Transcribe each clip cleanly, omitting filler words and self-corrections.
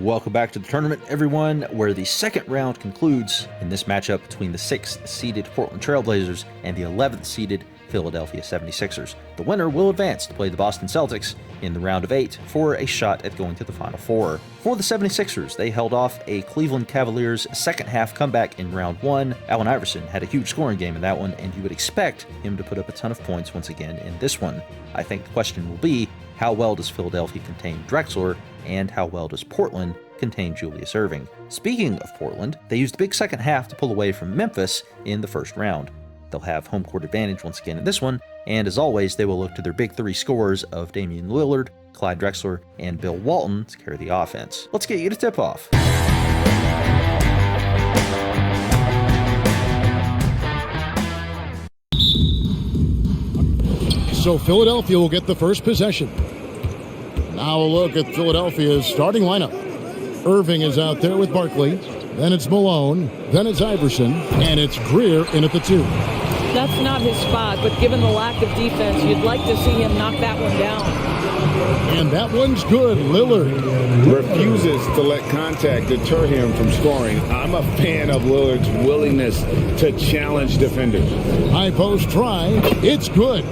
Welcome back to the tournament, everyone, where the second round concludes in this matchup between the 6th-seeded Portland Trailblazers and the 11th-seeded Philadelphia 76ers. The winner will advance to play the Boston Celtics in the round of 8 for a shot at going to the Final Four. For the 76ers, they held off a Cleveland Cavaliers second-half comeback in round 1. Allen Iverson had a huge scoring game in that one, and you would expect him to put up a ton of points once again in this one. I think the question will be, how well does Philadelphia contain Drexler, and how well does Portland contain Julius Erving? Speaking of Portland, they used a big second half to pull away from Memphis in the first round. They'll have home court advantage once again in this one, and as always, they will look to their big three scorers of Damian Lillard, Clyde Drexler, and Bill Walton to carry the offense. Let's get you to tip-off. So Philadelphia will get the first possession. Now a look at Philadelphia's starting lineup. Erving is out there with Barkley. Then it's Malone. Then it's Iverson. And it's Greer in at the 2. That's not his spot, but given the lack of defense, you'd like to see him knock that one down. And that one's good. Lillard refuses to let contact deter him from scoring. I'm a fan of Lillard's willingness to challenge defenders. High post try. It's good.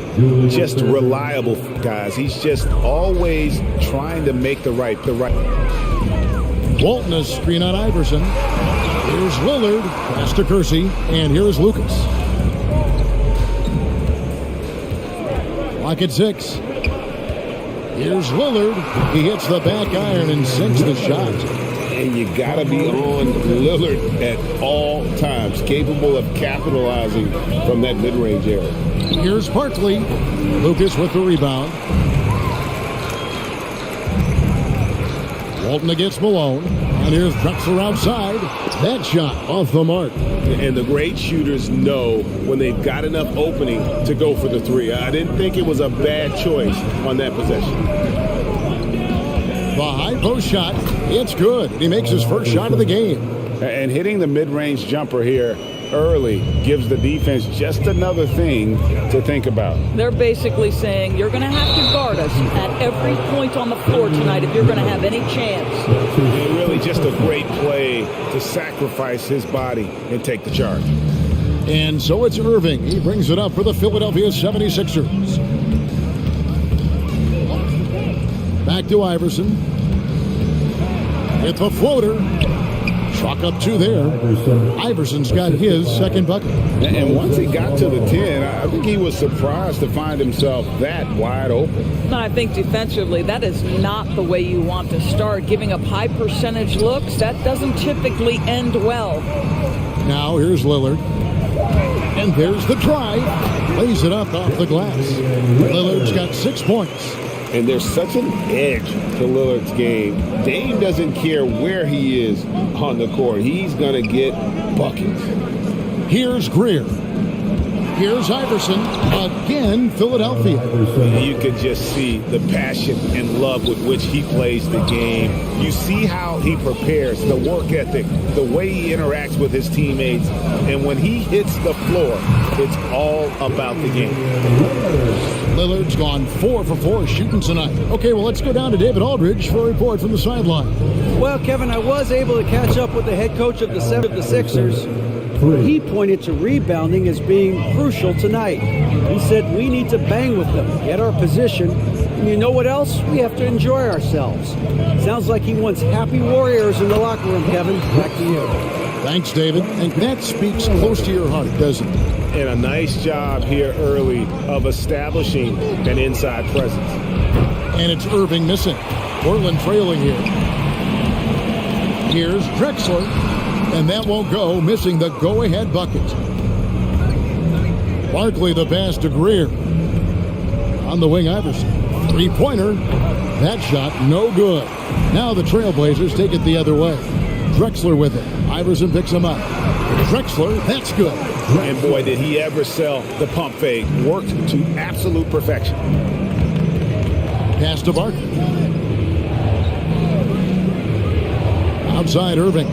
Just reliable, guys. He's just always trying to make the right. Walton a screen on Iverson. Here's Lillard. Pass to Kersey. And here's Lucas. Lock at 6. Here's Lillard. He hits the back iron and sinks the shot. And you got to be on Lillard at all times, capable of capitalizing from that mid-range area. Here's Barkley. Lucas with the rebound. Walton against Malone. And here's Drexler outside. That shot off the mark. And the great shooters know when they've got enough opening to go for the 3. I didn't think it was a bad choice on that possession. The high post shot, it's good. He makes his first shot of the game. And hitting the mid-range jumper here early gives the defense just another thing to think about. They're basically saying, you're going to have to guard us at every point on the floor tonight if you're going to have any chance. And really just a great play to sacrifice his body and take the charge. And so it's Erving. He brings it up for the Philadelphia 76ers. Back to Iverson. It's a floater. Chalk up 2 there. Iverson's got his second bucket. And once he got to the 10, I think he was surprised to find himself that wide open. I think defensively, that is not the way you want to start. Giving up high percentage looks, that doesn't typically end well. Now here's Lillard. And there's the drive. Lays it up off the glass. Lillard's got 6 points. And there's such an edge to Lillard's game. Dame doesn't care where he is on the court. He's going to get buckets. Here's Greer. Here's Iverson. Again, Philadelphia. You can just see the passion and love with which he plays the game. You see how he prepares, the work ethic, the way he interacts with his teammates. And when he hits the floor, it's all about the game. Lillard's gone 4 for 4 shooting tonight. Okay, well, let's go down to David Aldridge for a report from the sideline. Well, Kevin, I was able to catch up with the head coach of the Sixers. He pointed to rebounding as being crucial tonight. He said we need to bang with them, get our position, and you know what else? We have to enjoy ourselves. Sounds like he wants happy warriors in the locker room, Kevin. Back to you. Thanks, David. And that speaks close to your heart, doesn't it? And a nice job here early of establishing an inside presence. And it's Erving missing. Portland trailing here. Here's Drexler. And that won't go, missing the go-ahead bucket. Barkley the pass to Greer. On the wing, Iverson. 3-pointer. That shot, no good. Now the Trailblazers take it the other way. Drexler with it. Iverson picks him up. Drexler, that's good. And boy, did he ever sell the pump fake. Worked to absolute perfection. Pass to Barkley. Outside Erving.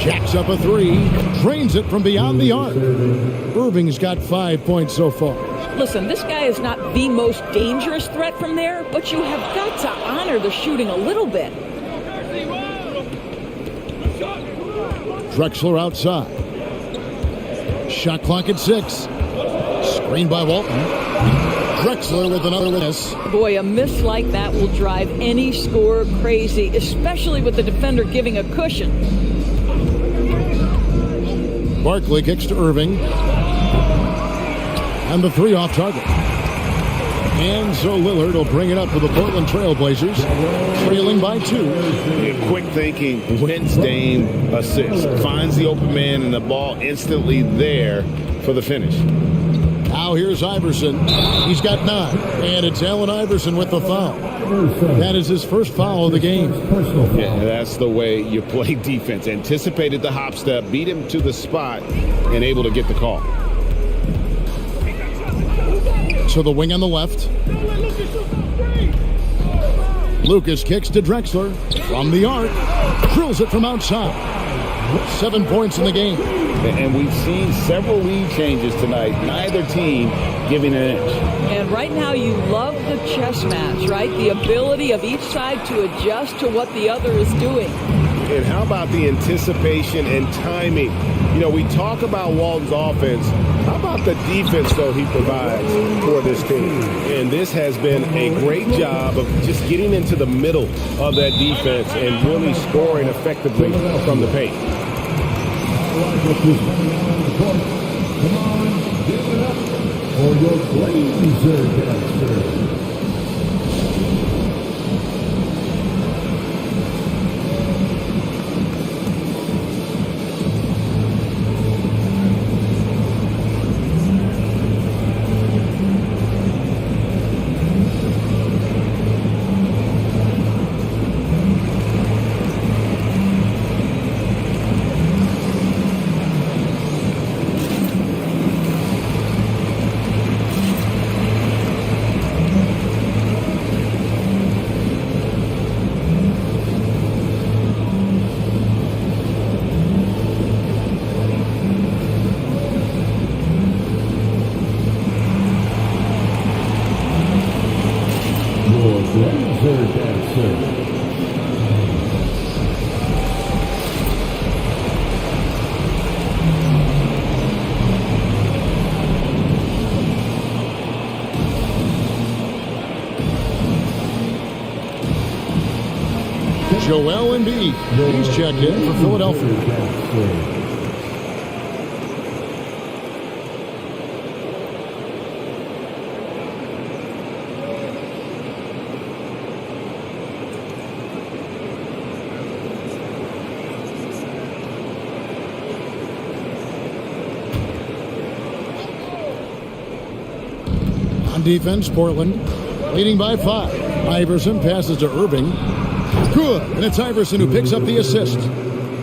Jacks up a 3. Drains it from beyond the arc. Erving's got 5 points so far. Listen, this guy is not the most dangerous threat from there, but you have got to honor the shooting a little bit. Drexler outside. Shot clock at 6. Screen by Walton. Drexler with another miss. Boy, a miss like that will drive any scorer crazy, especially with the defender giving a cushion. Barkley kicks to Erving. And the 3 off target. And so Lillard will bring it up for the Portland Trailblazers, trailing by 2. Yeah, quick thinking, wins Dame assist. Finds the open man and the ball instantly there for the finish. Now here's Iverson. He's got 9. And it's Allen Iverson with the foul. That is his first foul of the game. Yeah, that's the way you play defense. Anticipated the hop step, beat him to the spot, and able to get the call. So the wing on the left. Lucas kicks to Drexler from the arc. Drills it from outside. 7 points in the game. And we've seen several lead changes tonight. Neither team giving an inch. And right now you love the chess match, right? The ability of each side to adjust to what the other is doing. And how about the anticipation and timing? You know, we talk about Walton's offense. How about the defense, though, he provides for this team? And this has been a great job of just getting into the middle of that defense and really scoring effectively from the paint. Come on, give it up for your Blazers. Joel Embiid. He's checked in for Philadelphia. On defense, Portland leading by 5. Iverson passes to Erving. Good, and it's Iverson who picks up the assist.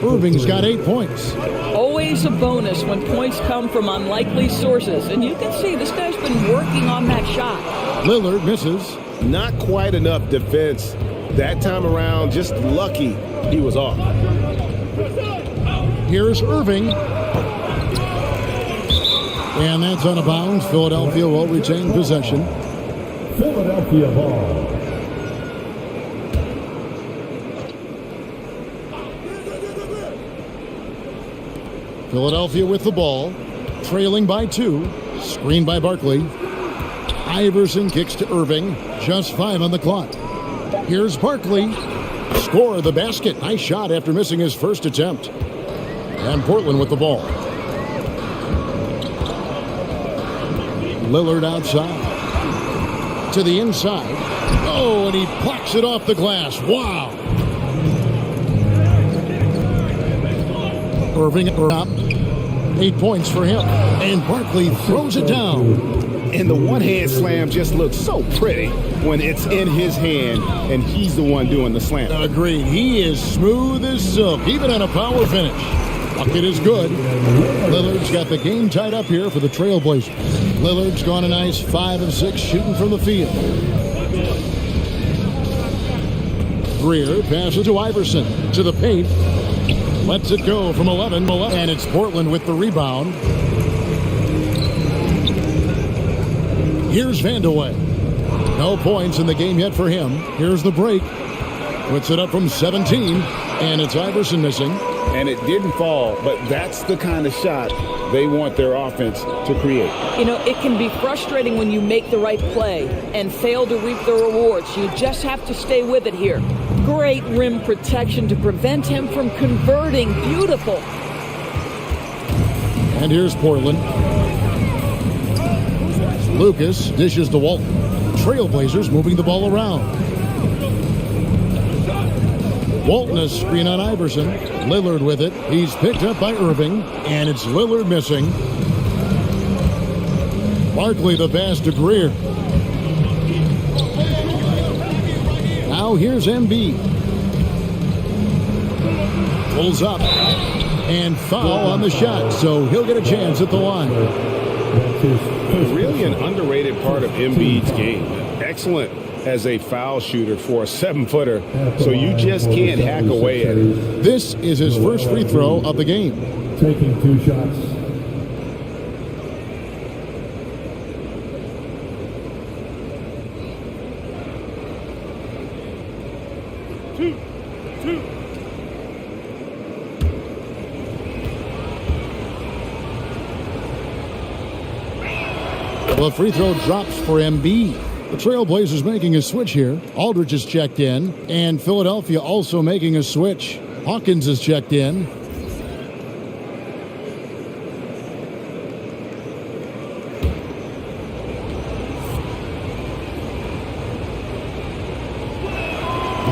Erving's got 8 points. Always a bonus when points come from unlikely sources, and you can see this guy's been working on that shot. Lillard misses. Not quite enough defense that time around. Just lucky he was off. Here's Erving. And that's out of bounds. Philadelphia will retain possession. Philadelphia ball. Philadelphia with the ball, trailing by 2. Screen by Barkley. Iverson kicks to Erving. Just 5 on the clock. Here's Barkley. Score the basket. Nice shot after missing his first attempt. And Portland with the ball. Lillard outside. To the inside. Oh, and he plucks it off the glass. Wow. Erving up. 8 points for him. And Barkley throws it down. And the one-hand slam just looks so pretty when it's in his hand and he's the one doing the slam. Agreed. He is smooth as silk, even on a power finish. Bucket is good. Lillard's got the game tied up here for the Trailblazers. Lillard's gone a nice 5 of 6 shooting from the field. Greer passes to Iverson. To the paint. Lets it go from 11. And it's Portland with the rebound. Here's Vandeweghe. No points in the game yet for him. Here's the break. Puts it up from 17. And it's Iverson missing. And it didn't fall, but that's the kind of shot they want their offense to create. You know, it can be frustrating when you make the right play and fail to reap the rewards. You just have to stay with it here. Great rim protection to prevent him from converting. Beautiful. And here's Portland. Lucas dishes to Walton. Trailblazers moving the ball around. Walton a screen on Iverson. Lillard with it. He's picked up by Erving, and it's Lillard missing. Barkley the pass to Greer. Now here's Embiid. Pulls up. And foul on the shot, so he'll get a chance at the line. Really an underrated part of Embiid's game. Excellent as a foul shooter for a 7-footer, so you just can't hack away at it. This is his first free throw of the game. Taking 2 shots. The free throw drops for Embiid. The Trailblazers making a switch here. Aldridge is checked in, and Philadelphia also making a switch. Hawkins is checked in.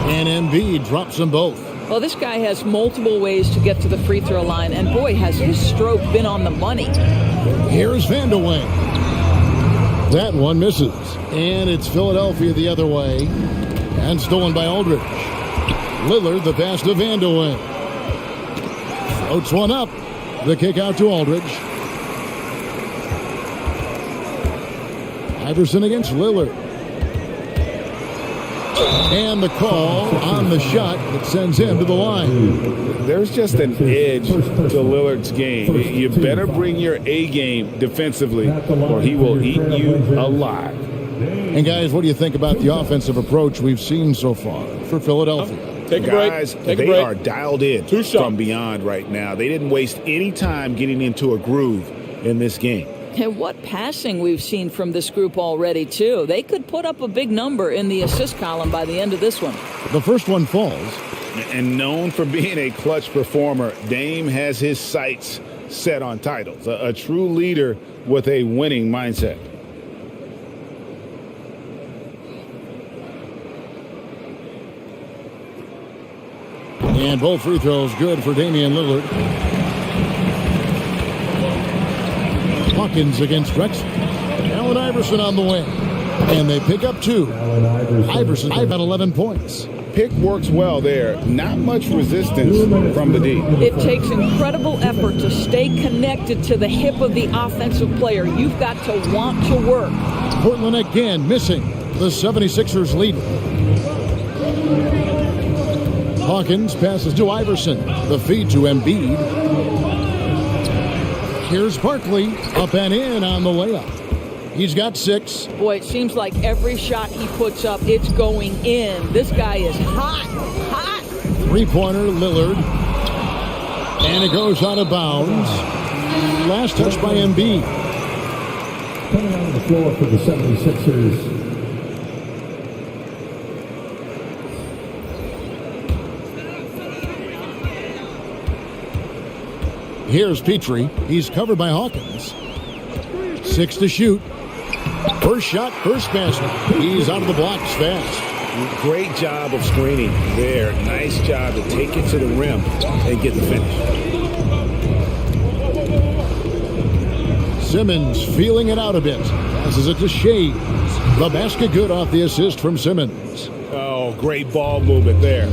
And Embiid drops them both. Well, this guy has multiple ways to get to the free throw line, and boy, has his stroke been on the money. Here's Vandeweghe. That one misses. And it's Philadelphia the other way. And stolen by Aldridge. Lillard the pass to Vandeweghe. Floats one up. The kick out to Aldridge. Iverson against Lillard. And the call on the shot that sends him to the line. There's just an edge to Lillard's game. You better bring your A game defensively, or he will eat you alive. And guys, what do you think about the offensive approach we've seen so far for Philadelphia? Take a break. Guys, Take a they break. are dialed in from beyond right now. They didn't waste any time getting into a groove in this game. And what passing we've seen from this group already, too. They could put up a big number in the assist column by the end of this one. The first one falls. And known for being a clutch performer, Dame has his sights set on titles. A true leader with a winning mindset. And both free throws good for Damian Lillard. Hawkins against Drexler. Allen Iverson on the wing. And they pick up 2. Iverson got 11 points. Pick works well there. Not much resistance from the D. It takes incredible effort to stay connected to the hip of the offensive player. You've got to want to work. Portland again missing. The 76ers lead. Hawkins passes to Iverson. The feed to Embiid. Here's Barkley. Up and in on the layup. He's got 6. Boy, it seems like every shot he puts up, it's going in. This guy is hot, hot. Three-pointer, Lillard. And it goes out of bounds. Last touch by Embiid. Coming on the floor for the 76ers. Here's Petrie. He's covered by Hawkins. 6 to shoot. First shot, first basket. He's out of the blocks fast. Great job of screening there. Nice job to take it to the rim and get the finish. Simmons feeling it out a bit. Passes it to Shades. The basket good off the assist from Simmons. Oh, great ball movement there.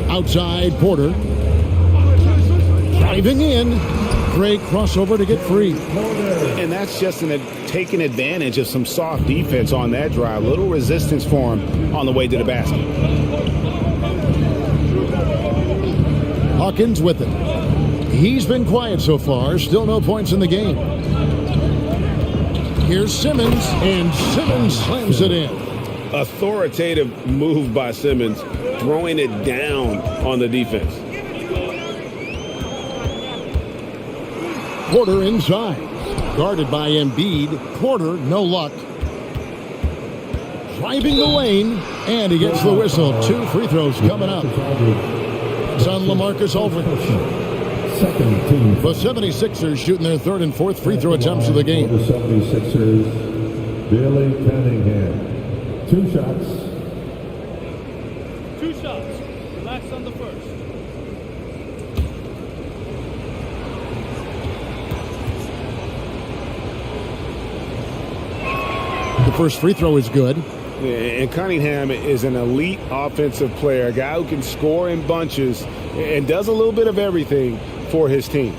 Outside, Porter. Driving in. Great crossover to get free. And that's just taking advantage of some soft defense on that drive. Little resistance for him on the way to the basket. Hawkins with it. He's been quiet so far. Still no points in the game. Here's Simmons, and Simmons slams it in. Authoritative move by Simmons, throwing it down on the defense. Porter inside. Guarded by Embiid. Porter, no luck. Driving the lane, and he gets the whistle. 2 free throws coming up. It's on LaMarcus Aldridge. The 76ers shooting their 3rd and 4th free throw attempts of the game. The 76ers, Billy Cunningham. 2 shots. 2 shots. Relax on the first. The first free throw is good. And Cunningham is an elite offensive player, a guy who can score in bunches and does a little bit of everything for his team.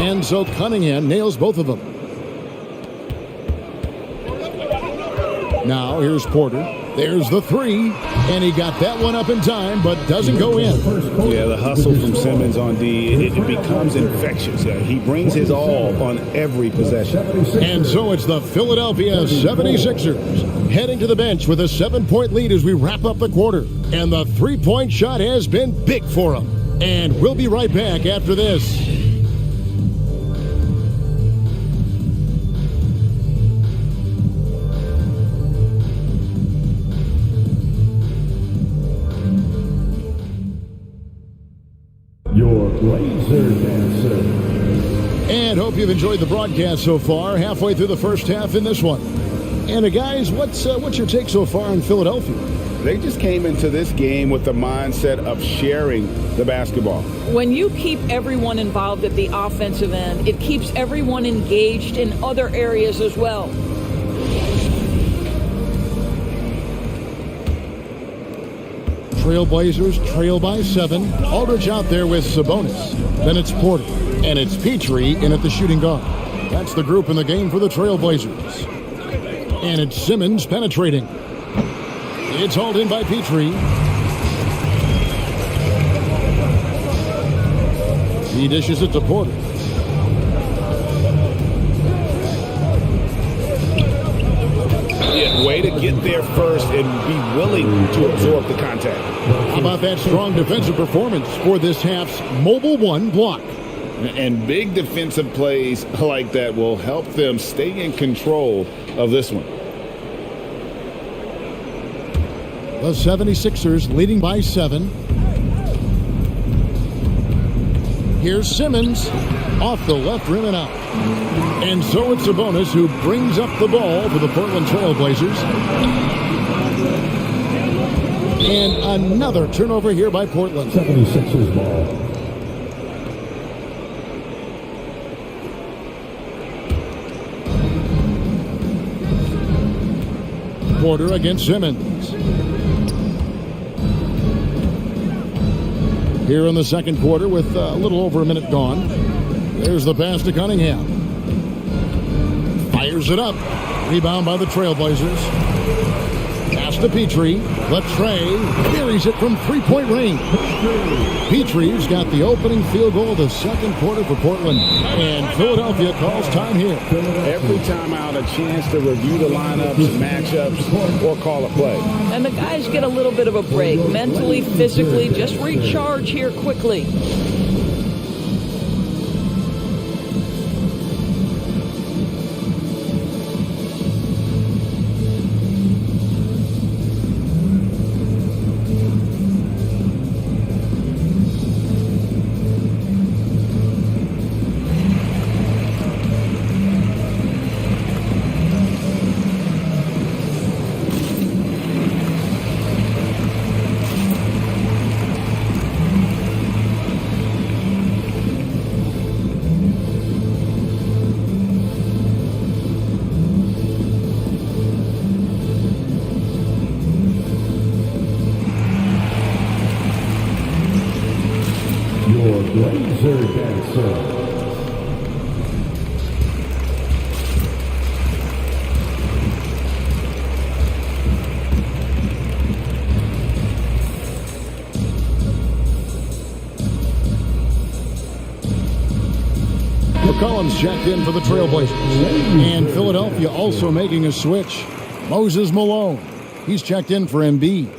And so Cunningham nails both of them. Now here's Porter. There's the 3, and he got that one up in time, but doesn't go in. Yeah, the hustle from Simmons on D, it becomes infectious. He brings his all on every possession. And so it's the Philadelphia 76ers heading to the bench with a 7-point lead as we wrap up the quarter. And the 3-point shot has been big for them. And we'll be right back after this. Your Blazer Dancer. And hope you've enjoyed the broadcast so far. Halfway through the first half in this one. And guys, what's your take so far on Philadelphia? They just came into this game with the mindset of sharing the basketball. When you keep everyone involved at the offensive end, it keeps everyone engaged in other areas as well. Trailblazers trail by 7. Aldridge out there with Sabonis. Then it's Porter. And it's Petrie in at the shooting guard. That's the group in the game for the Trailblazers. And it's Simmons penetrating. It's hauled in by Petrie. He dishes it to Porter. Yeah, way to get there first and be willing to absorb the contact. How about that strong defensive performance for this half's mobile 1 block? And big defensive plays like that will help them stay in control of this one. The 76ers leading by 7. Here's Simmons off the left rim and out. And so it's Sabonis who brings up the ball for the Portland Trailblazers. And another turnover here by Portland. 76ers ball. Porter against Simmons. Here in the second quarter with a little over a minute gone. There's the pass to Cunningham. Fires it up. Rebound by the Trailblazers. Pass to Petrie. The tray. Buries it from 3-point range. Petrie's got the opening field goal of the second quarter for Portland. And Philadelphia calls time here. Every time out, a chance to review the lineups, matchups, or call a play. And the guys get a little bit of a break, mentally, physically, just recharge here quickly. Blazer Dancer. McCollum's checked in for the Trailblazers. And Philadelphia also making a switch. Moses Malone. He's checked in for Embiid.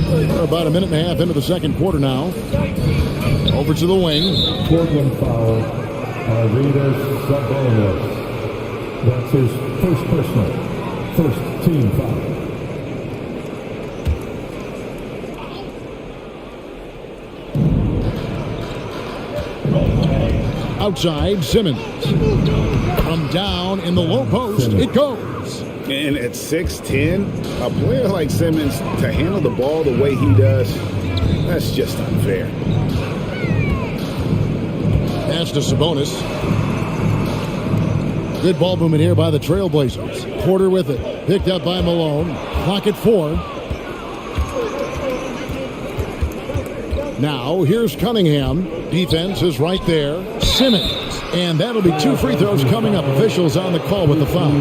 We're about a minute and a half into the second quarter now. Over to the wing. Portland foul. Arvidas Sabonis. That's his first personal. First team foul. Outside, Simmons. From down in the low post, it goes. And at 6'10", a player like Simmons, to handle the ball the way he does, that's just unfair. Pass to Sabonis. Good ball movement here by the Trailblazers. Porter with it. Picked up by Malone. Clock at 4. Now, here's Cunningham. Defense is right there. Simmons. And that'll be 2 free throws coming up. Officials on the call with the foul.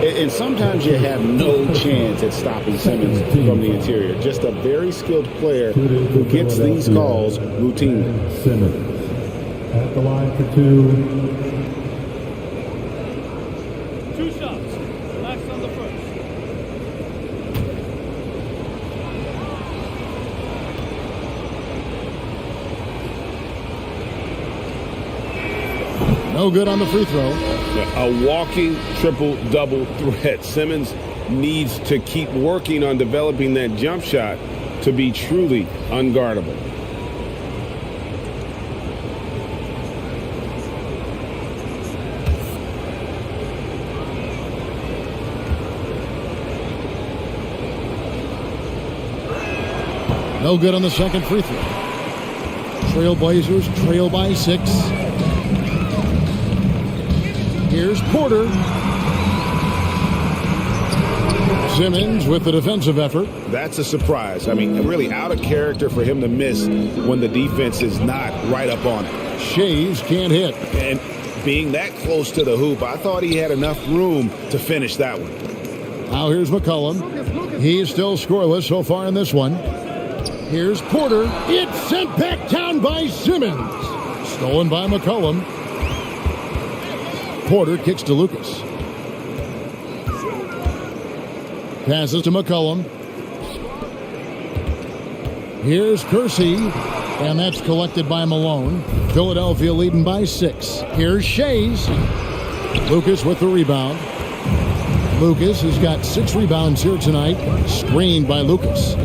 And sometimes you have no chance at stopping Simmons from the interior. Just a very skilled player who gets these calls routinely. Simmons at the line for 2. 2 shots. Relax on the first. No good on the free throw. A walking triple-double threat. Simmons needs to keep working on developing that jump shot to be truly unguardable. No good on the second free throw. Trailblazers trail by 6. Here's Porter. Simmons with the defensive effort. That's a surprise. I mean, really out of character for him to miss when the defense is not right up on it. Shays can't hit. And being that close to the hoop, I thought he had enough room to finish that one. Now here's McCollum. He's still scoreless so far in this one. Here's Porter. It's sent back down by Simmons. Stolen by McCollum. Porter kicks to Lucas. Passes to McCollum. Here's Kersey. And that's collected by Malone. Philadelphia leading by 6. Here's Shays. Lucas with the rebound. Lucas has got 6 rebounds here tonight. Screened by Lucas.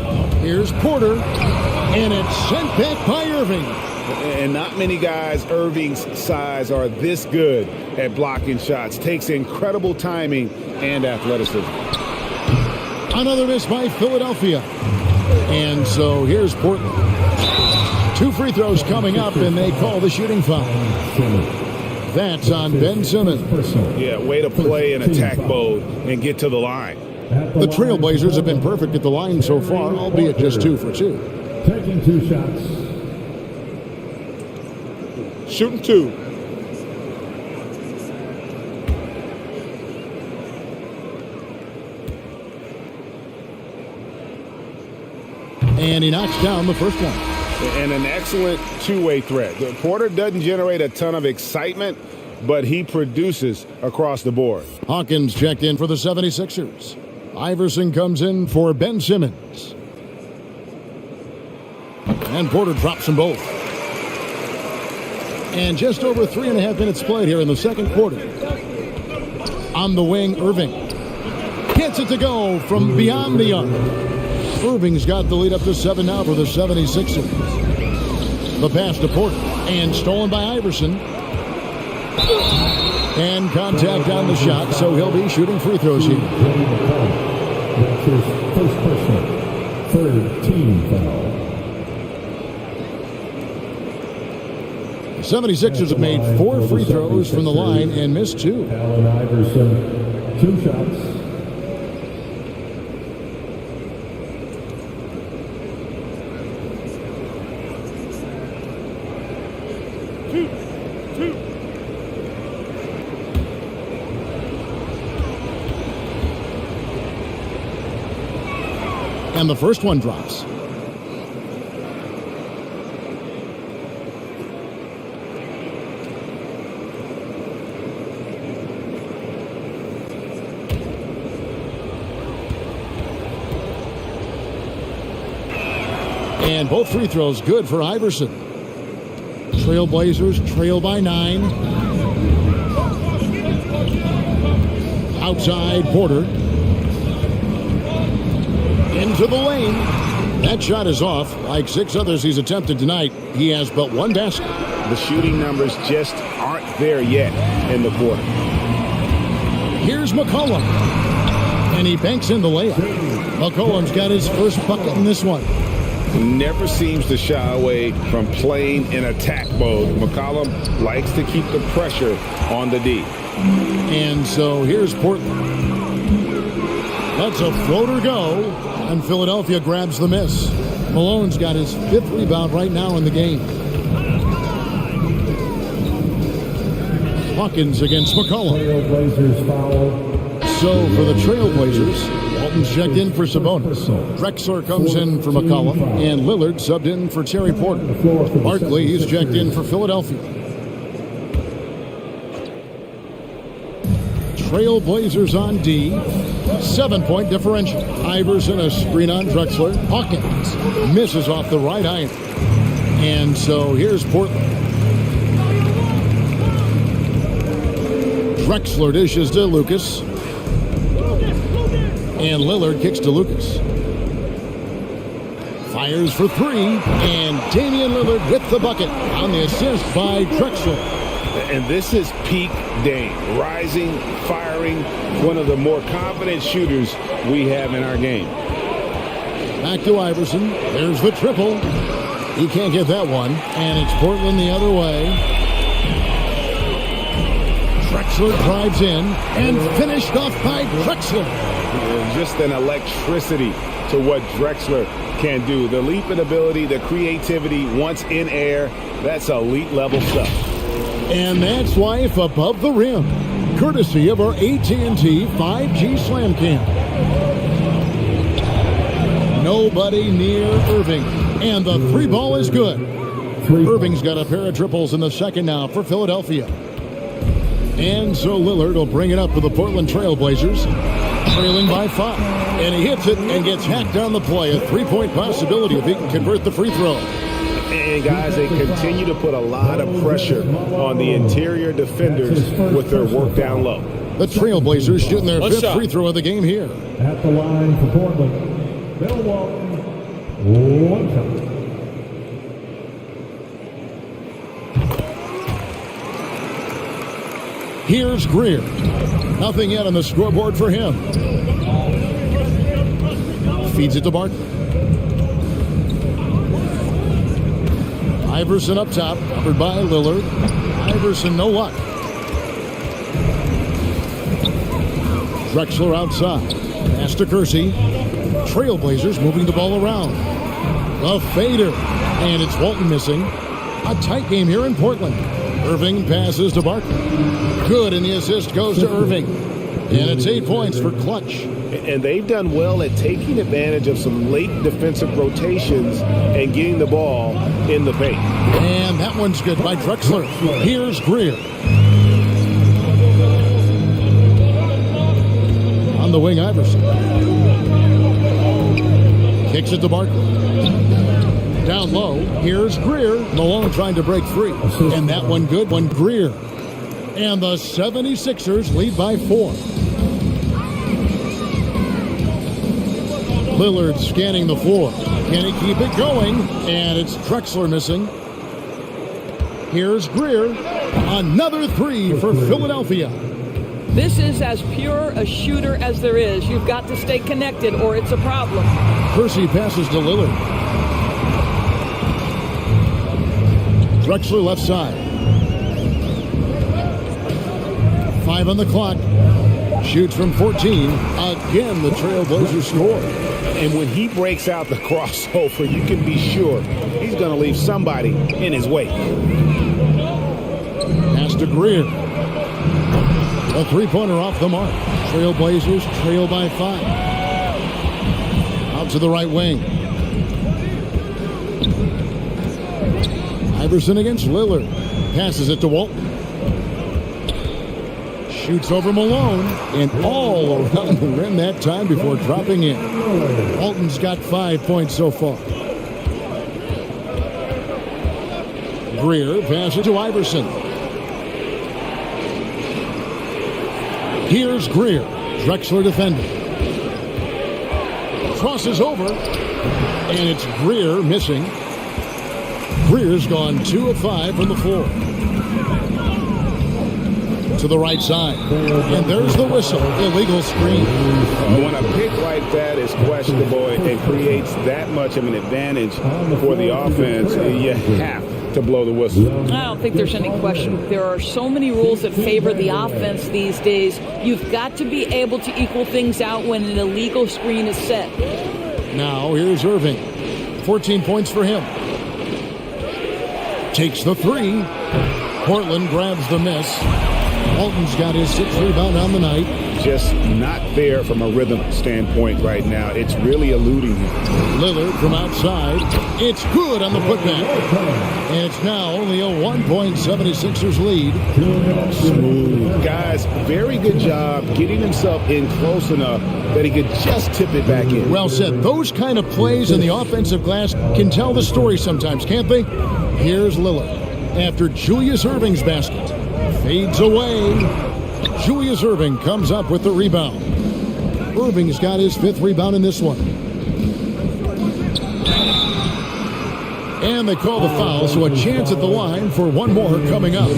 Here's Porter. And it's sent back by Erving. And not many guys Erving's size are this good at blocking shots. Takes incredible timing and athleticism. Another miss by Philadelphia. And so here's Portland. 2 free throws coming up, and they call the shooting foul. That's on Ben Simmons. Yeah, way to play in attack mode and get to the line. The Trailblazers have been perfect at the line so far, albeit just 2 for 2. Taking 2 shots. Shooting 2. And he knocks down the first one. And an excellent two-way threat. Porter doesn't generate a ton of excitement, but he produces across the board. Hawkins checked in for the 76ers. Iverson comes in for Ben Simmons. And Porter drops them both. And just over 3.5 minutes played here in the second quarter. On the wing, Erving. Gets it to go from beyond the arc. Erving's got the lead up to 7 now for the 76ers. The pass to Porter. And stolen by Iverson. And contact on the shot, so he'll be shooting free throws here. That's his first personal. 3rd team foul. The 76ers have made 4 free throws from the line and missed 2. Allen Iverson, 2 shots. 2. And the first one drops. And both free throws good for Iverson. Trailblazers trail by 9. Outside Porter. Into the lane. That shot is off. Like 6 others he's attempted tonight, he has but 1 basket. The shooting numbers just aren't there yet in the quarter. Here's McCollum. And he banks in the layup. McCollum's got his first bucket in this one. Never seems to shy away from playing in attack mode. McCollum likes to keep the pressure on the D. And so here's Portland. Lets a floater go, and Philadelphia grabs the miss. Malone's got his 5th rebound right now in the game. Hawkins against McCollum. Trailblazers foul. So for the Trailblazers, Walton's checked in for Sabonis. Drexler comes in for McCollum, and Lillard subbed in for Terry Porter. Barkley, he's checked in for Philadelphia. Trailblazers on D. 7-point differential. Iverson a screen on Drexler. Hawkins misses off the right iron. And so here's Portland. Drexler dishes to Lucas. And Lillard kicks to Lucas. Fires for 3. And Damian Lillard with the bucket on the assist by Drexler. And this is peak Dame. Rising, firing, one of the more confident shooters we have in our game. Back to Iverson. There's the triple. He can't get that one. And it's Portland the other way. Drexler drives in and finished off by Drexler. Just an electricity to what Drexler can do. The leaping ability, the creativity once in air, that's elite level stuff. And that's life above the rim, courtesy of our AT&T 5G Slam Cam. Nobody near Erving, and the 3 ball is good. Erving's got a pair of triples in the second now for Philadelphia. And so Lillard will bring it up for the Portland Trailblazers, trailing by 5. And he hits it and gets hacked on the play. A 3-point possibility if he can convert the free throw. And guys, they continue to put a lot of pressure on the interior defenders with their work down low. The Trailblazers shooting their 5th free throw of the game here. At the line for Portland, Bill Walton. 1 shot. Here's Greer. Nothing yet on the scoreboard for him. Feeds it to Barkley. Iverson up top, covered by Lillard. Iverson, no luck. Drexler outside. Pass to Kersey. Trailblazers moving the ball around. The fader. And it's Walton missing. A tight game here in Portland. Erving passes to Barkley. Good, and the assist goes to Erving. And it's 8 points for Clutch. And they've done well at taking advantage of some late defensive rotations and getting the ball in the paint. And that one's good by Drexler. Here's Greer. On the wing, Iverson. Kicks it to Barkley. Down low, here's Greer. Malone trying to break free. And that one good, one Greer. And the 76ers lead by 4. Lillard scanning the floor. Can he keep it going? And it's Drexler missing. Here's Greer. Another 3 for Philadelphia. This is as pure a shooter as there is. You've got to stay connected or it's a problem. Kersey passes to Lillard. Drexler left side. 5 on the clock. Shoots from 14. Again, the Trailblazers score. And when he breaks out the crossover, you can be sure he's going to leave somebody in his wake. to Greer. A three-pointer off the mark. Trailblazers trail by 5. Out to the right wing. Iverson against Lillard. Passes it to Walton. Shoots over Malone. And all around the rim that time before dropping in. Walton's got 5 points so far. Greer passes to Iverson. Here's Greer. Drexler defending. Crosses over. And it's Greer missing. Greer's gone 2 of 5 from the floor. To the right side. And there's the whistle. Illegal screen. When a pick like that is questionable and creates that much of an advantage for the offense, you have to blow the whistle. I don't think there's any question. There are so many rules that favor the offense these days. You've got to be able to equal things out when an illegal screen is set. Now here's Erving. 14 points for him. Takes the three. Portland grabs the miss. Walton's got his 6th rebound on the night. Just not there from a rhythm standpoint right now. It's really eluding him. Lillard from outside. It's good on the putback. And it's now only a 1-point 76ers lead. Smooth. Guys, very good job getting himself in close enough that he could just tip it back in. Well said. Those kind of plays in the offensive glass can tell the story sometimes, can't they? Here's Lillard after Julius Erving's basket. Fades away. Julius Erving comes up with the rebound. Erving's got his 5th rebound in this one. And they call the foul, so a chance at the line for one more coming up.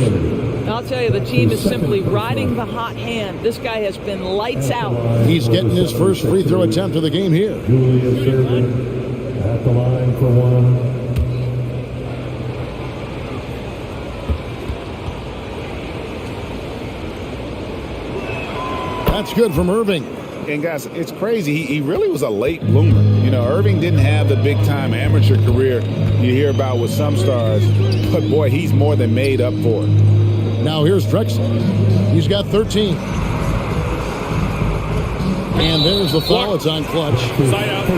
I'll tell you, the team is simply riding the hot hand. This guy has been lights out. He's getting his first free throw attempt of the game here. Julius Erving at the line for one. That's good from Erving. And guys, it's crazy. He really was a late bloomer. You know, Erving didn't have the big-time amateur career you hear about with some stars. But, boy, he's more than made up for it. Now here's Drexler. He's got 13. And there's the foul. It's on Clutch.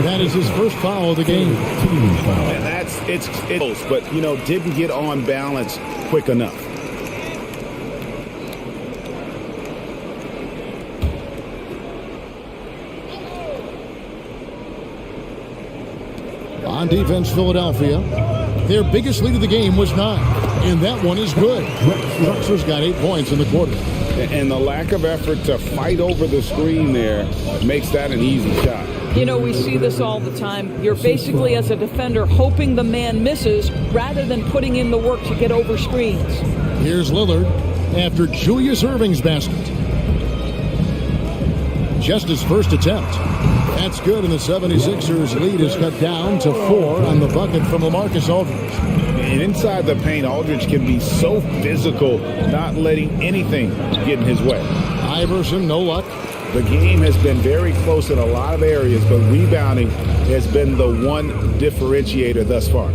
That is his first foul of the game. And it's close, but, you know, didn't get on balance quick enough. On defense, Philadelphia. Their biggest lead of the game was 9. And that one is good. Drexler's got 8 points in the quarter. And the lack of effort to fight over the screen there makes that an easy shot. You know, we see this all the time. You're basically, as a defender, hoping the man misses rather than putting in the work to get over screens. Here's Lillard after Julius Erving's basket. Just his first attempt. That's good, and the 76ers lead is cut down to 4 on the bucket from LaMarcus Aldridge. And inside the paint, Aldridge can be so physical, not letting anything get in his way. Iverson, no luck. The game has been very close in a lot of areas, but rebounding has been the one differentiator thus far.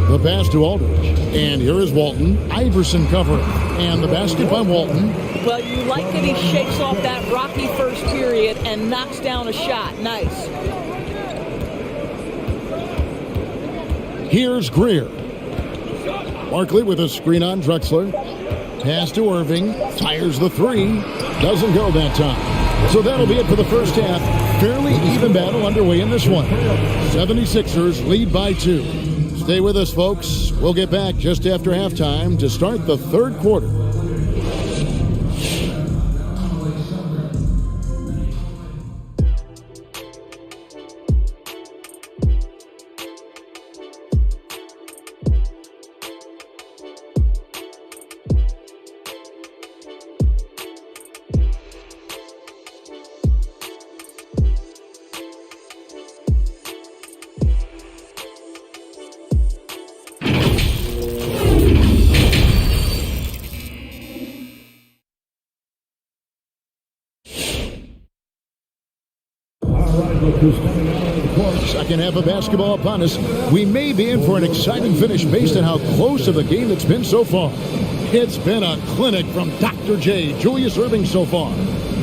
The pass to Aldridge. And here is Walton. Iverson covering. And the basket by Walton. Well, you like that he shakes off that rocky first period and knocks down a shot. Nice. Here's Greer. Barkley with a screen on Drexler. Pass to Erving. Fires the 3. Doesn't go that time. So that'll be it for the first half. Fairly even battle underway in this one. 76ers lead by 2. Stay with us, folks. We'll get back just after halftime to start the third quarter. Second half of basketball upon us. We may be in for an exciting finish based on how close of a game it's been so far. It's been a clinic from Dr. J, Julius Erving so far.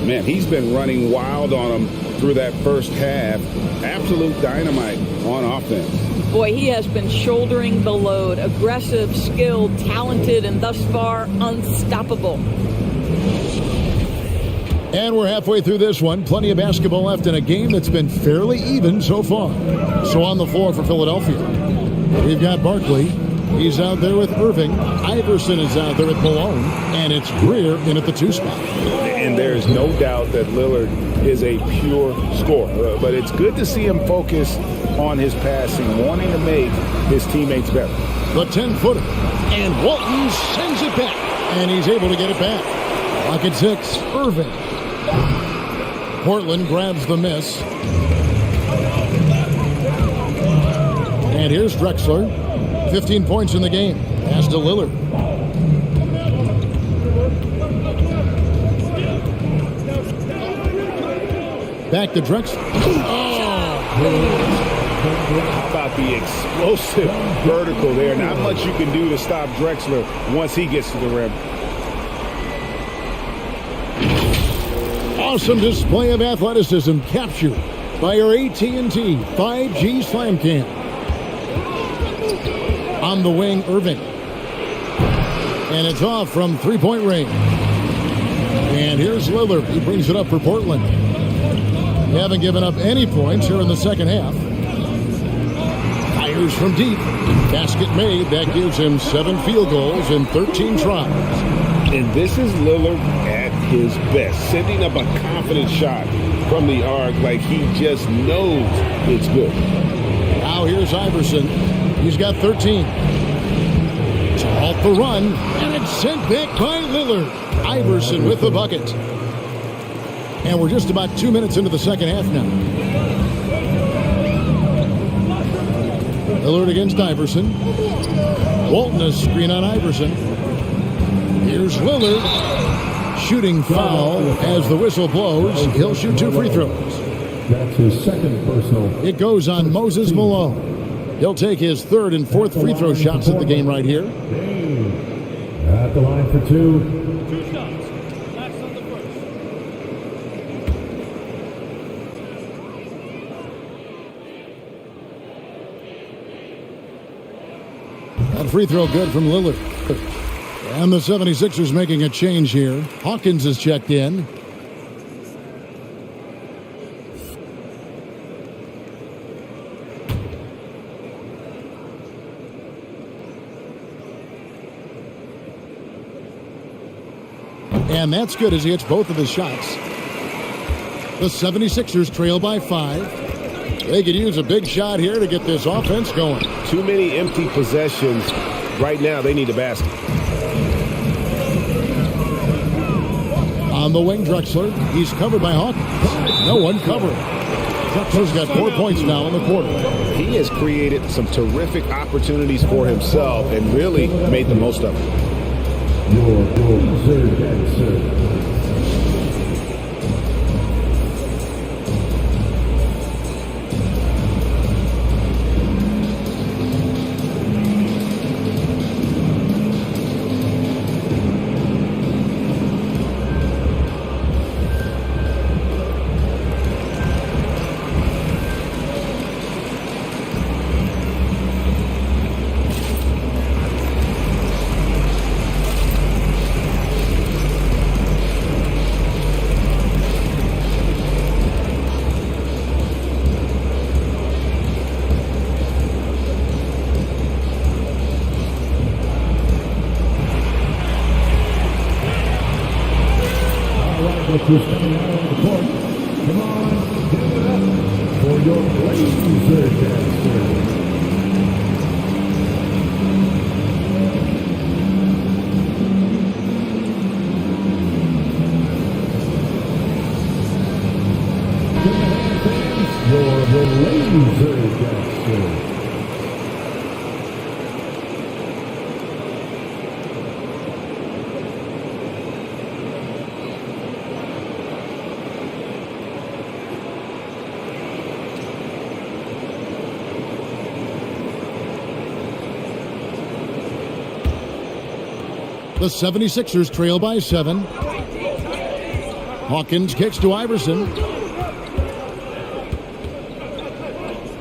Man, he's been running wild on him through that first half. Absolute dynamite on offense. Boy, he has been shouldering the load. Aggressive, skilled, talented, and thus far unstoppable. And we're halfway through this one. Plenty of basketball left in a game that's been fairly even so far. So on the floor for Philadelphia, we've got Barkley. He's out there with Erving. Iverson is out there with Malone. And it's Greer in at the 2 spot. And there's no doubt that Lillard is a pure scorer. But it's good to see him focus on his passing, wanting to make his teammates better. The 10-footer. And Walton sends it back. And he's able to get it back. Clock at 6. Erving. Portland grabs the miss. And here's Drexler. 15 points in the game. Pass to Lillard. Back to Drexler. How about the explosive vertical there? Not much you can do to stop Drexler once he gets to the rim. Awesome display of athleticism captured by your AT&T 5G Slam Cam. On the wing, Erving. And it's off from 3-point range. And here's Lillard. He brings it up for Portland. They haven't given up any points here in the second half. Fires from deep. Basket made. That gives him 7 field goals in 13 tries. And this is Lillard at his best, sending up a confident shot from the arc like he just knows it's good. Now here's Iverson. He's got 13. To halt the run, and it's sent back by Lillard. Iverson with the bucket. And we're just about 2 minutes into the second half now. Lillard against Iverson. Walton a screen on Iverson. Here's Lillard. Shooting foul as the whistle blows. He'll shoot 2 free throws. That's his second personal. It goes on Moses Malone. He'll take his 3rd and 4th free throw shots at the game right here. At the line for 2. 2 shots. Last on the first. That free throw good from Lillard. And the 76ers making a change here. Hawkins is checked in. And that's good as he hits both of his shots. The 76ers trail by 5. They could use a big shot here to get this offense going. Too many empty possessions. Right now, they need a basket. On the wing, Drexler. He's covered by Hawkins. No one covering. Drexler's got 4 points now in the quarter. He has created some terrific opportunities for himself and really made the most of it. Your third answer. Who's coming out on the court. Come on, give it up for your Blazer dancer. You're the Blazer dancer. The 76ers trail by 7. Hawkins kicks to Iverson.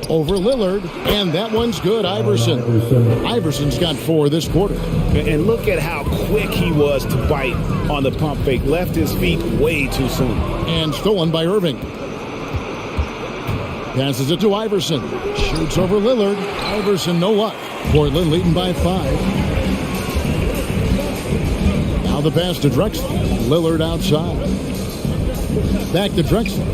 Over Lillard, and that one's good. Iverson's got 4 this quarter. And look at how quick he was to bite on the pump fake. Left his feet way too soon. And stolen by Erving. Passes it to Iverson. Shoots over Lillard. Iverson, no luck. Portland leading by 5. Now the pass to Drexler. Lillard outside. Back to Drexler.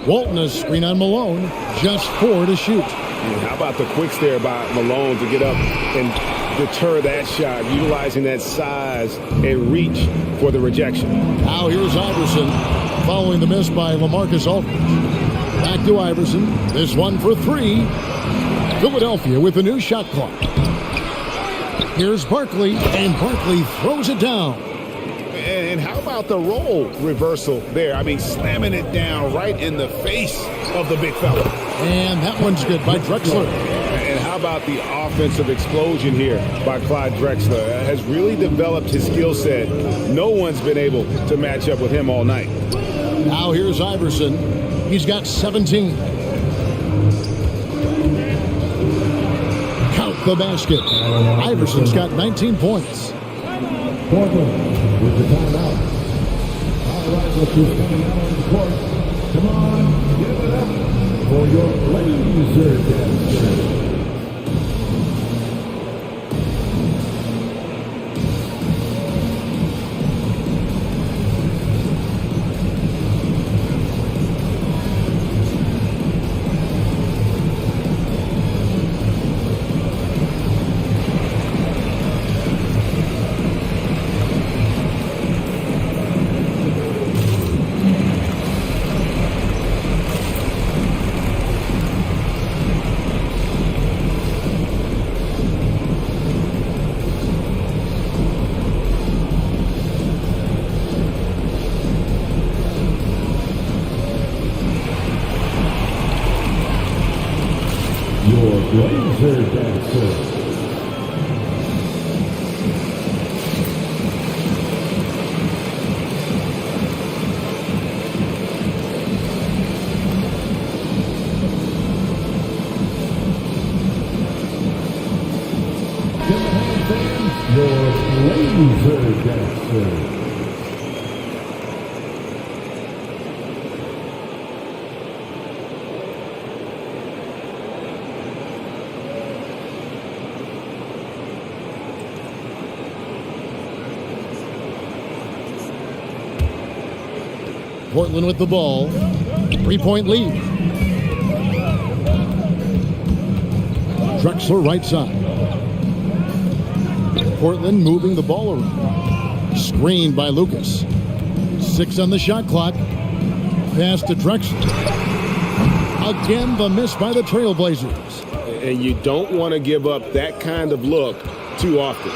Walton a screen on Malone. Just 4 to shoot. And how about the quicks there by Malone to get up and deter that shot, utilizing that size and reach for the rejection. Now here's Iverson following the miss by LaMarcus Aldridge. Back to Iverson. This one for 3. Philadelphia with a new shot clock. Here's Barkley, and Barkley throws it down. And how about the role reversal there? I mean, slamming it down right in the face of the big fella. And that one's good by Drexler. And how about the offensive explosion here by Clyde Drexler? Has really developed his skill set. No one's been able to match up with him all night. Now here's Iverson. He's got 17. Count the basket. Iverson's got 19 points. Portland with the timeout. All right, look who's coming out on the court. Come on, give it up for your Blazer dancers. Blazer dancer. Your Blazer dancer. Portland with the ball. 3-point lead. Drexler right side. Portland moving the ball around. Screened by Lucas. 6 on the shot clock. Pass to Drexler. Again, the miss by the Trailblazers. And you don't want to give up that kind of look too often.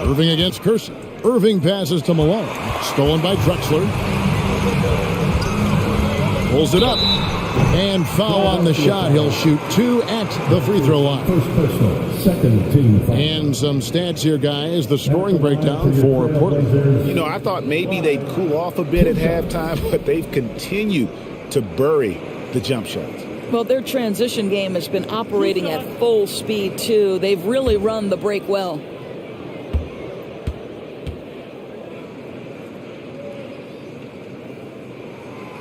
Erving against Kersey. Erving passes to Malone. Stolen by Drexler. Pulls it up. And foul on the shot. He'll shoot 2 at the free throw line. First personal, second team foul. And some stats here, guys. The scoring breakdown for Portland. You know, I thought maybe they'd cool off a bit at halftime, but they've continued to bury the jump shots. Well, their transition game has been operating at full speed, too. They've really run the break well.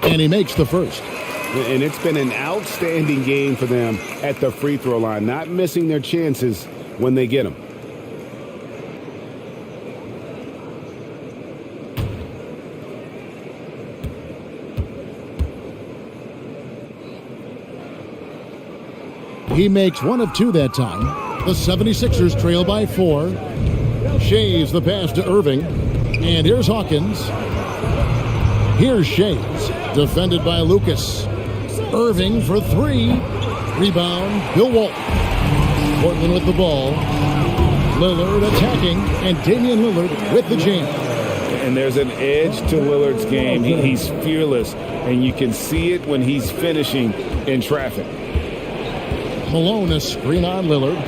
And he makes the first. And it's been an outstanding game for them at the free throw line, not missing their chances when they get them. He makes 1 of 2 that time. The 76ers trail by 4. Shays the pass to Erving. And here's Hawkins. Here's Shays. Defended by Lucas. Erving for 3. Rebound, Bill Walton. Portland with the ball. Lillard attacking, and Damian Lillard with the jam. And there's an edge to Lillard's game. He's fearless, and you can see it when he's finishing in traffic. Malone, a screen on Lillard.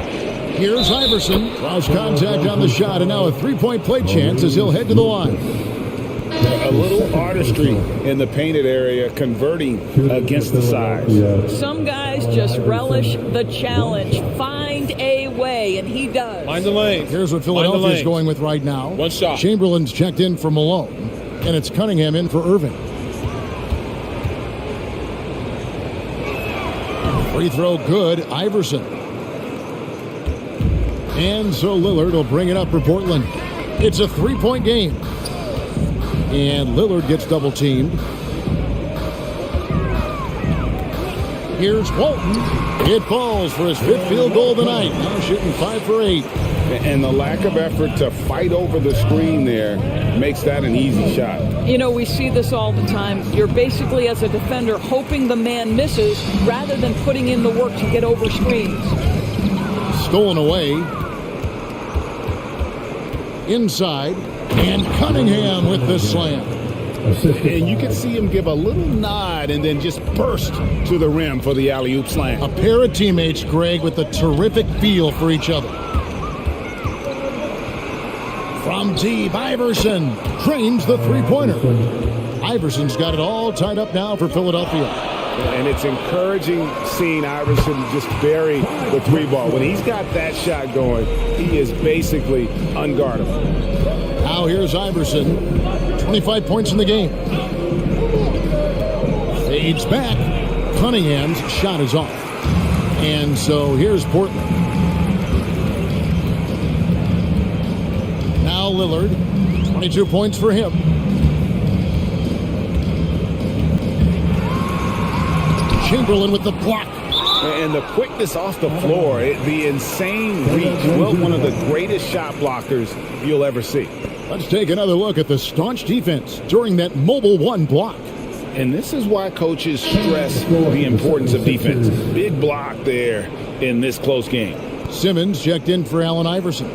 Here's Iverson. Cross contact on the shot, and now a three-point play chance as he'll head to the line. A little artistry in the painted area, converting against the size. Some guys just relish the challenge. Find a way, and he does. Mind the lane. Here's what Philadelphia's going with right now. One shot. Chamberlain's checked in for Malone, and it's Cunningham in for Erving. Free throw good, Iverson. And so Lillard will bring it up for Portland. It's a three-point game. And Lillard gets double-teamed. Here's Walton. It falls for his fifth field goal of the night. Now shooting 5 for 8. And the lack of effort to fight over the screen there makes that an easy shot. You know, we see this all the time. You're basically, as a defender, hoping the man misses rather than putting in the work to get over screens. Stolen away. Inside. And Cunningham with the slam. And you can see him give a little nod and then just burst to the rim for the alley-oop slam. A pair of teammates, Greg, with a terrific feel for each other. From deep, Iverson drains the three-pointer. Iverson's got it all tied up now for Philadelphia. And it's encouraging seeing Iverson just bury the three ball. When he's got that shot going, he is basically unguardable. Now here's Iverson. 25 points in the game. Fades back. Cunningham's shot is off. And so here's Portland. Now Lillard. 22 points for him. Chamberlain with the block. And the quickness off the floor, the insane reach. Well, one of the greatest shot blockers you'll ever see. Let's take another look at the staunch defense during that mobile one block. And this is why coaches stress the importance of defense. Big block there in this close game. Simmons checked in for Allen Iverson.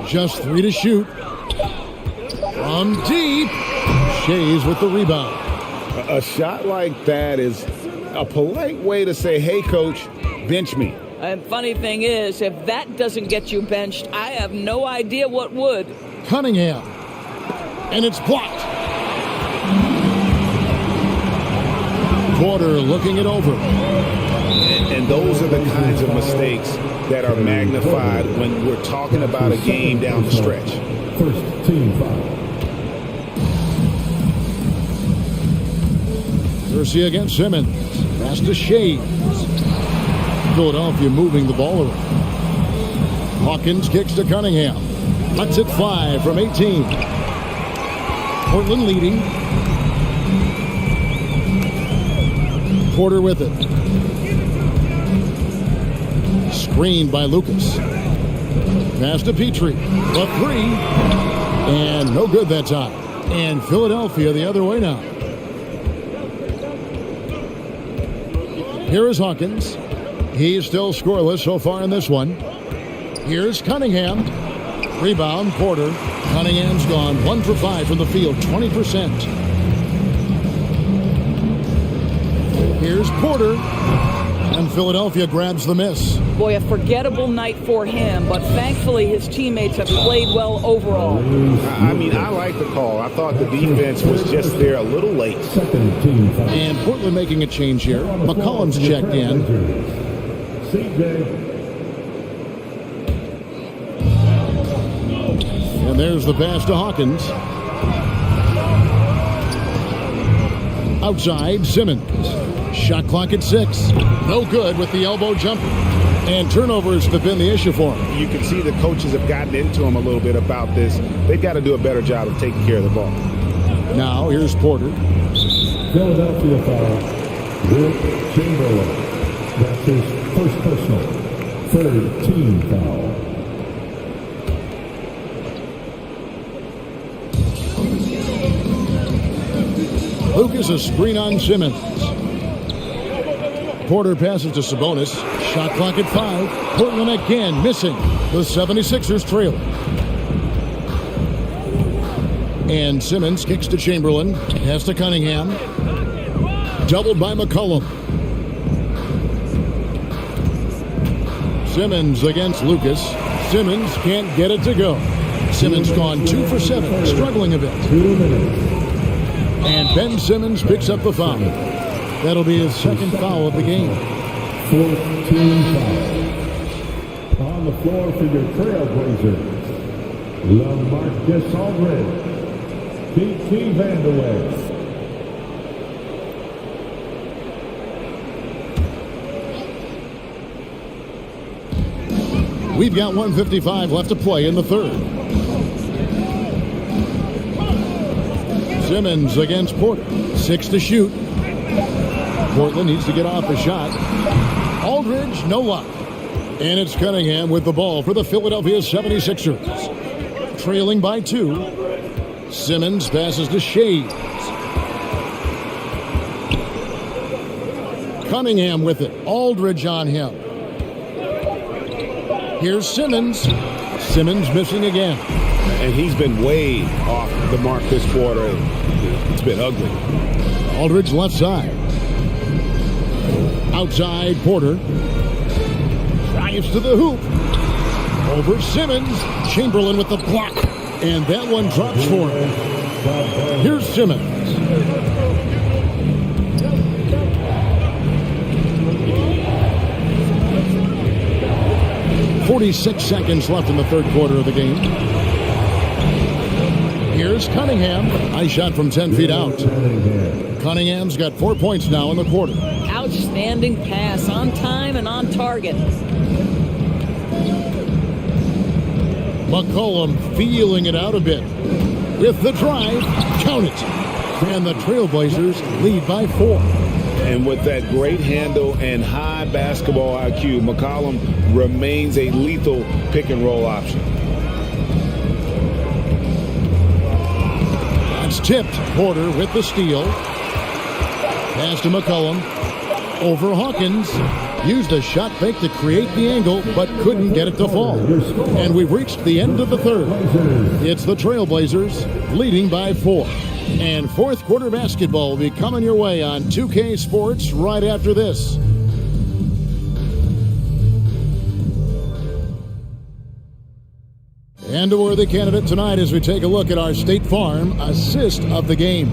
Just 3 to shoot. From deep. Shays with the rebound. A shot like that is a polite way to say, hey, coach, bench me. And funny thing is, if that doesn't get you benched, I have no idea what would. Cunningham. And it's blocked. Porter looking it over. And those are the kinds of mistakes that are magnified when we're talking about a game down the stretch. First team foul. Kersey against Simmons. Pass to Shays. Philadelphia moving the ball around. Hawkins kicks to Cunningham. Cuts it 5 from 18. Portland leading. Porter with it. Screened by Lucas. Pass to Petrie. The 3. And no good that time. And Philadelphia the other way now. Here is Hawkins. He's still scoreless so far in this one. Here's Cunningham. Rebound, Porter. Cunningham's gone 1 for 5 from the field, 20%. Here's Porter. And Philadelphia grabs the miss. Boy, a forgettable night for him, but thankfully his teammates have played well overall. I mean, I like the call. I thought the defense was just there a little late. And Portland making a change here. McCollum's checked in. And there's the pass to Hawkins. Outside, Simmons. Shot clock at 6. No good with the elbow jumper. And turnovers have been the issue for him. You can see the coaches have gotten into him a little bit about this. They've got to do a better job of taking care of the ball. Now, here's Porter. Philadelphia foul. Will Chamberlain. That's his first personal. Third team foul. Lucas a screen on Simmons. Porter passes to Sabonis. Shot clock at 5. Portland again missing. The 76ers trail. And Simmons kicks to Chamberlain. Has to Cunningham. Doubled by McCollum. Simmons against Lucas. Simmons can't get it to go. Simmons gone 2 for 7, struggling a bit. And Ben Simmons picks up the foul. That'll be his second foul of the game. 14 foul. On the floor for your Trailblazers, LaMarcus Aldridge, Kiki Vandeweghe. We've got 1:55 left to play in the third. Simmons against Porter. 6 to shoot. Portland needs to get off a shot. Aldridge, no luck. And it's Cunningham with the ball for the Philadelphia 76ers. Trailing by 2. Simmons passes to Shades. Cunningham with it. Aldridge on him. Here's Simmons. Simmons missing again. And he's been way off the mark this quarter. It's been ugly. Aldridge left side. Outside, Porter. Drives to the hoop. Over Simmons. Chamberlain with the block. And that one drops for him. Here's Simmons. .46 seconds left in the third quarter of the game. Here's Cunningham. Nice shot from 10 feet out. Cunningham's got 4 points now in the quarter. Outstanding pass, on time and on target. McCollum feeling it out a bit. With the drive, count it. And the Trailblazers lead by 4. And with that great handle and high basketball IQ, McCollum remains a lethal pick-and-roll option. It's tipped. Porter with the steal. Pass to McCollum. Over Hawkins. Used a shot fake to create the angle, but couldn't get it to fall. And we've reached the end of the third. It's the Trailblazers leading by 4. And fourth quarter basketball will be coming your way on 2K Sports right after this. And a worthy candidate tonight as we take a look at our State Farm assist of the game.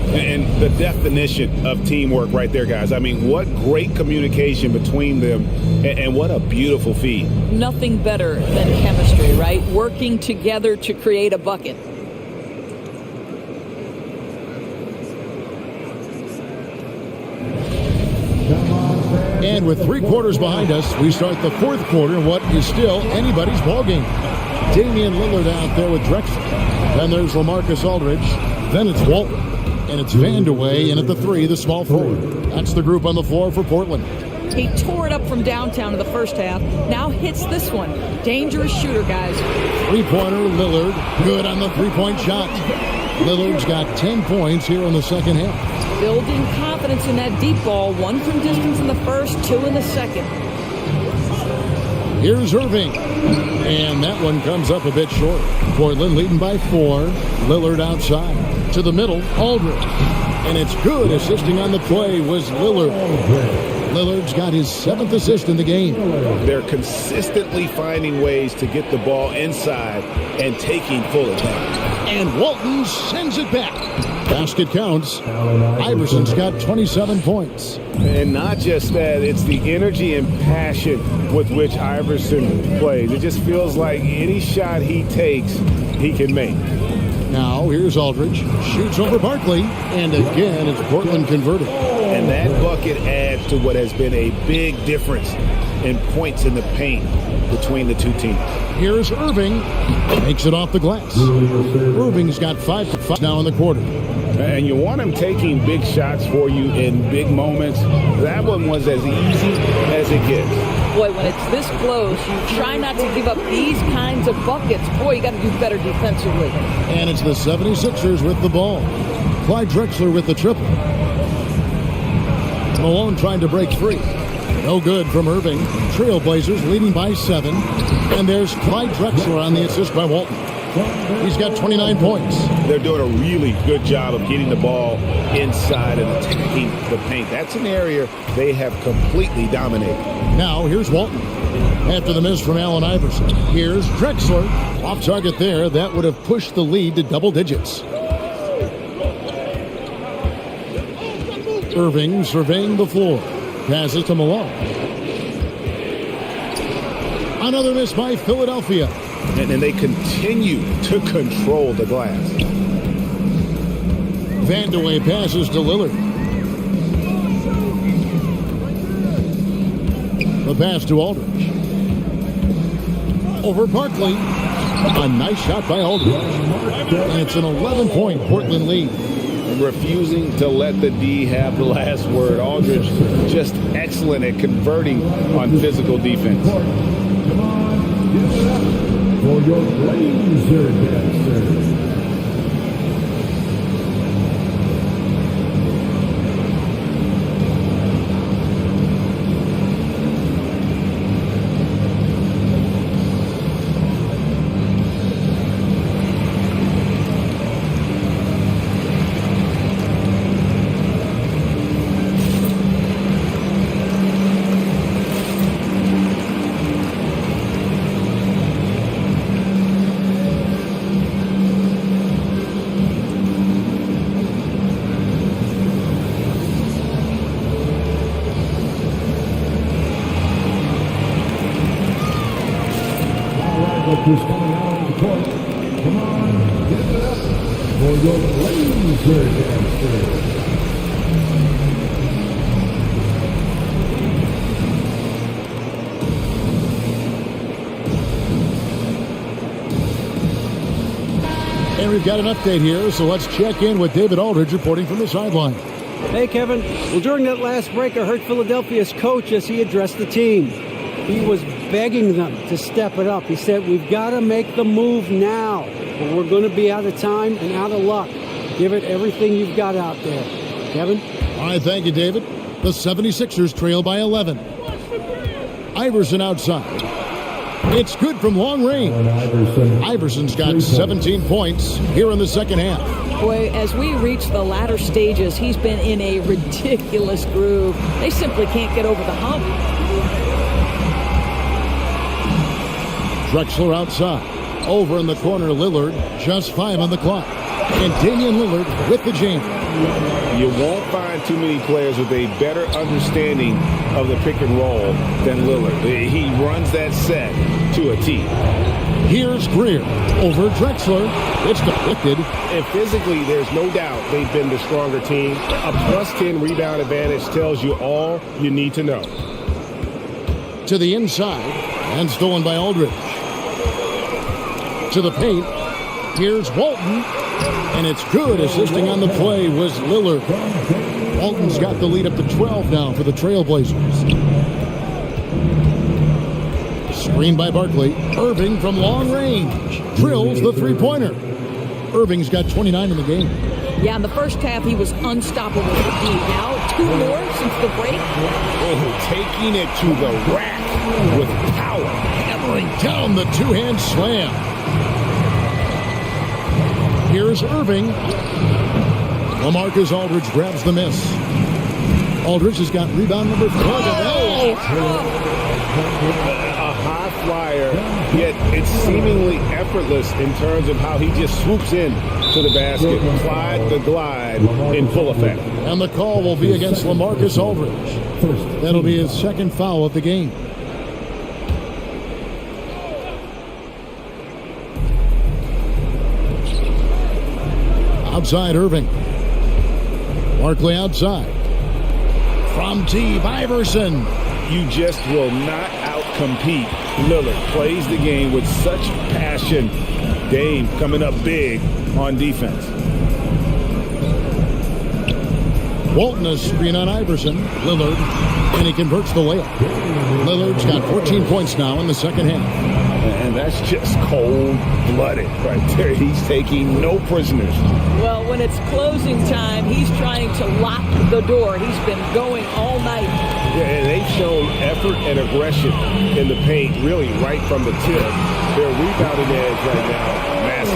And the definition of teamwork right there, guys. I mean, what great communication between them, and what a beautiful feed. Nothing better than chemistry, right? Working together to create a bucket. And with 3 quarters behind us, we start the fourth quarter in what is still anybody's ballgame. Damian Lillard out there with Drexler. Then there's LaMarcus Aldridge. Then it's Walton. And it's Vandeweghe in at the 3, the small forward. That's the group on the floor for Portland. He tore it up from downtown in the first half. Now hits this one. Dangerous shooter, guys. 3-pointer, Lillard. Good on the 3-point shot. Lillard's got 10 points here in the second half. Building confidence in that deep ball. 1 from distance in the first, 2 in the second. Here's Erving. And that one comes up a bit short. Portland leading by 4. Lillard outside. To the middle, Aldridge. And it's good. Assisting on the play was Lillard. Lillard's got his 7th assist in the game. They're consistently finding ways to get the ball inside and taking full advantage. And Walton sends it back. Basket counts. Iverson's got 27 points. And not just that, it's the energy and passion with which Iverson plays. It just feels like any shot he takes, he can make. Now, here's Aldridge. Shoots over Barkley. And again, it's Portland converted. And that bucket adds to what has been a big difference in points in the paint between the two teams. Here's Erving. Makes it off the glass. Erving's got 5 now in the quarter. And you want him taking big shots for you in big moments. That one was as easy as it gets. Boy, when it's this close, you try not to give up these kinds of buckets. Boy, you got to do better defensively. And it's the 76ers with the ball. Clyde Drexler with the triple. Malone trying to break 3. No good from Erving. Trailblazers leading by 7. And there's Clyde Drexler on the assist by Walton. He's got 29 points. They're doing a really good job of getting the ball inside and attacking the paint. That's an area they have completely dominated. Now, here's Walton. After the miss from Allen Iverson, here's Drexler. Off target there. That would have pushed the lead to double digits. Erving surveying the floor. Passes to Malone. Another miss by Philadelphia. And they continue to control the glass. Vandeweghe passes to Lillard. The pass to Aldridge. Over Barkley. A nice shot by Aldridge. And it's an 11-point Portland lead. Refusing to let the D have the last word. Aldridge just excellent at converting on physical defense. Come on, give it up for your Blazer dancers. Who's coming out on the court. Come on, give it up for your Blazer dancers. And we've got an update here, so let's check in with David Aldridge reporting from the sideline. Hey, Kevin. Well, during that last break, I heard Philadelphia's coach as he addressed the team. He was begging them to step it up. He said, we've got to make the move now, or we're going to be out of time and out of luck. Give it everything you've got out there. Kevin? All right, thank you, David. The 76ers trail by 11. Iverson outside. It's good from long range. Iverson's got 17 points here in the second half. Boy, as we reach the latter stages, he's been in a ridiculous groove. They simply can't get over the hump. Drexler outside. Over in the corner, Lillard. Just 5 on the clock. And Damian Lillard with the jam. You won't find too many players with a better understanding of the pick and roll than Lillard. He runs that set to a T. Here's Greer over Drexler. It's deflected. And physically, there's no doubt they've been the stronger team. A +10 rebound advantage tells you all you need to know. To the inside, and stolen by Aldridge. To the paint, here's Walton, and it's good. Assisting on the play was Lillard. Walton's got the lead up to 12 now for the Trailblazers. Screen by Barkley. Erving from long range. Drills the three-pointer. Erving's got 29 in the game. Yeah, in the first half, he was unstoppable with the D. Now, 2 more since the break. Oh, taking it to the rack with power. Hammering down the two-hand slam. Here's Erving. LaMarcus Aldridge grabs the miss. Aldridge has got rebound number 4. A high flyer, yet it's seemingly effortless in terms of how he just swoops in to the basket. Clyde the glide in full effect. And the call will be against LaMarcus Aldridge. That'll be his second foul of the game. Outside Erving. Barkley outside. From T. Iverson. You just will not outcompete Lillard. Plays the game with such passion. Dame coming up big on defense. Walton has screen on Iverson. Lillard. And he converts the layup. Lillard's got 14 points now in the second half. And that's just cold-blooded right there. He's taking no prisoners. Well, when it's closing time, he's trying to lock the door. He's been going all night. Yeah, and they've shown effort effort and aggression in the paint, really right from the tip. Their rebounding edge right now, massive.